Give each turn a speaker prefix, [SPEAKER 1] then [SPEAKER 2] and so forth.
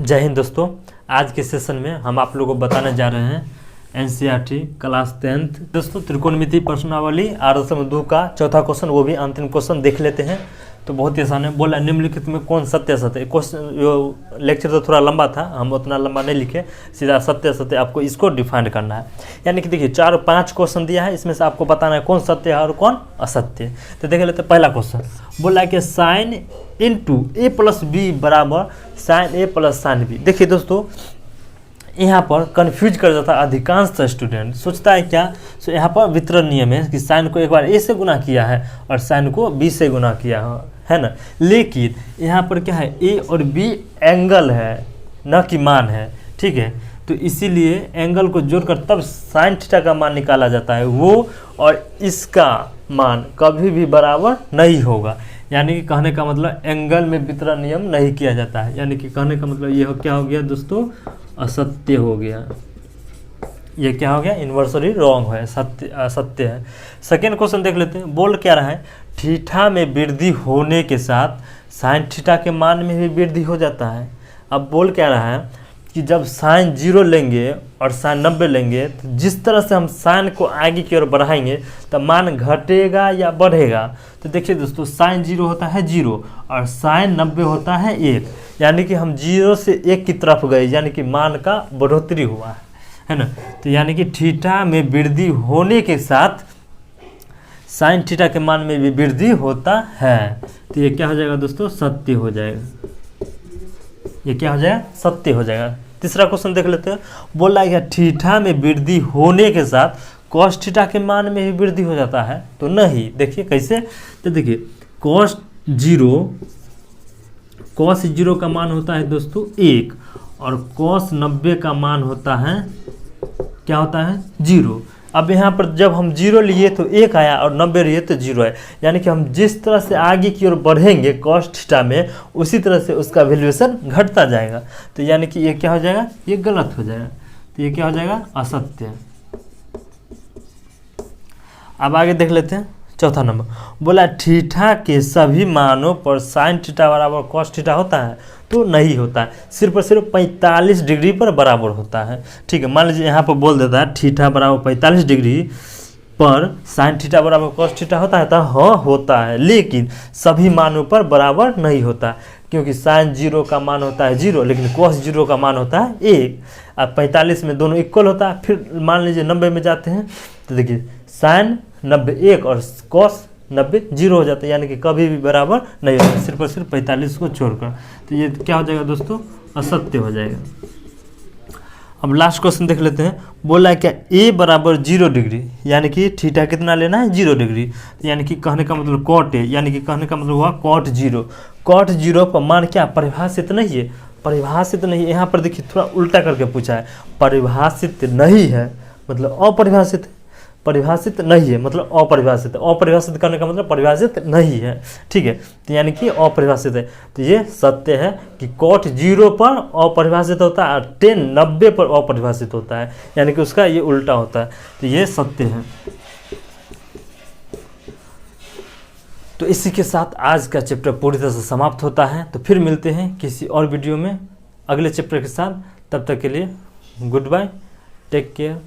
[SPEAKER 1] जय हिंद दोस्तों। आज के सेशन में हम आप लोगों को बताने जा रहे हैं एनसीईआरटी क्लास 10th दोस्तों त्रिकोणमिति प्रश्नावली R.2 का चौथा क्वेश्चन, वो भी अंतिम क्वेश्चन देख लेते हैं। तो बहुत ही आसान है। बोला निम्नलिखित में कौन सत्य असत्य। क्वेश्चन लेक्चर तो थोड़ा लंबा था, हम उतना लंबा नहीं लिखे, सीधा सत्य असत्य आपको इसको डिफाइन करना है। यानी कि देखिए 4-5 क्वेश्चन दिया है, इसमें से आपको बताना है कौन सत्य है और कौन असत्य। तो देख लेते हैं पहला क्वेश्चन। बोला कि साइन इंटू ए प्लस बी बराबर साइन ए प्लस साइन बी। देखिए दोस्तों यहाँ पर कन्फ्यूज कर जाता है अधिकांश स्टूडेंट, सोचता है क्या, सो यहाँ पर वितरण नियम है कि साइन को एक बार ए से गुना किया है और साइन को बी से गुना किया है ना। लेकिन यहाँ पर क्या है, ए और बी एंगल है न कि मान है, ठीक है। तो इसीलिए एंगल को जोड़कर तब साइन थीटा का मान निकाला जाता है, वो और इसका मान कभी भी बराबर नहीं होगा। यानी कि कहने का मतलब एंगल में वितरण नियम नहीं किया जाता है। यानी कि कहने का मतलब ये क्या हो गया दोस्तों, असत्य हो गया। ये क्या हो गया, इन्वर्सली रॉन्ग है, सत्य असत्य है। सेकेंड क्वेश्चन देख लेते हैं। बोल क्या रहा है, थीटा में वृद्धि होने के साथ साइन थीटा के मान में भी वृद्धि हो जाता है। अब बोल क्या रहा है कि जब साइन 0 लेंगे और साइन 90 लेंगे तो जिस तरह से हम साइन को आगे की ओर बढ़ाएंगे तो मान घटेगा या बढ़ेगा। तो देखिए दोस्तों साइन 0 होता है 0 और साइन 90 होता है 1, यानी कि हम 0 से 1 की तरफ गए, यानी कि मान का बढ़ोतरी हुआ है ना। तो यानी कि थीटा में वृद्धि होने के साथ साइन थीटा के मान में भी वृद्धि होता है। तो ये क्या हो जाएगा दोस्तों, सत्य हो जाएगा। ये क्या हो जाएगा, सत्य हो जाएगा। तीसरा क्वेश्चन देख लेते हैं। बोला है थीटा में वृद्धि होने के साथ कॉस थीटा के मान में भी वृद्धि हो जाता है। तो नहीं, देखिए कैसे, तो देखिए कॉस 0 का मान होता है दोस्तों 1 और कॉस 90 का मान होता है, क्या होता है, 0। अब यहाँ पर जब हम 0 लिए तो 1 आया और 90 लिए तो 0 है। यानी कि हम जिस तरह से आगे की ओर बढ़ेंगे कॉस थीटा में, उसी तरह से उसका वैल्यूएशन घटता जाएगा। तो यानी कि ये क्या हो जाएगा, ये गलत हो जाएगा। तो ये क्या हो जाएगा, असत्य। अब आगे देख लेते हैं चौथा नंबर। बोला थीटा के सभी मानों पर साइन थीटा बराबर कॉस थीटा होता है। तो नहीं होता है, सिर्फ और सिर्फ 45 डिग्री पर बराबर होता है, ठीक है। मान लीजिए यहाँ पर बोल देता है थीटा बराबर 45 डिग्री पर साइन थीटा बराबर कॉस थीटा होता है। तो हाँ होता है, लेकिन सभी मानों पर बराबर नहीं होता, क्योंकि साइन 0 का मान होता है 0 लेकिन कॉस 0 का मान होता है 1। अब 45 में दोनों इक्वल होता है। फिर मान लीजिए 90 में जाते हैं तो देखिए साइन 90 1 और कॉस 90 0 हो जाता है, यानी कि कभी भी बराबर नहीं होता, सिर्फ और सिर्फ 45 को छोड़कर। तो ये क्या हो जाएगा दोस्तों, असत्य हो जाएगा। अब लास्ट क्वेश्चन देख लेते हैं। बोला है क्या a बराबर 0 डिग्री, यानी कि थीटा कितना लेना है, 0 डिग्री। यानी कि कहने का मतलब कॉट है, यानी कि कहने का मतलब हुआ कॉट 0। कॉट 0 पर मान क्या परिभाषित नहीं है, परिभाषित नहीं है। यहाँ पर देखिए थोड़ा उल्टा करके पूछा है, परिभाषित नहीं है मतलब अपरिभाषित, परिभाषित नहीं है मतलब अपरिभाषित। अपरिभाषित करने का मतलब परिभाषित नहीं है, ठीक है। तो यानी कि अपरिभाषित है। तो ये सत्य है कि कॉट 0 पर अपरिभाषित होता है और tan 90 पर अपरिभाषित होता है, यानी कि उसका ये उल्टा होता है। तो ये सत्य है। तो इसी के साथ आज का चैप्टर पूरी तरह से समाप्त होता है। तो फिर मिलते हैं किसी और वीडियो में अगले चैप्टर के साथ। तब तक के लिए गुड बाय, टेक केयर।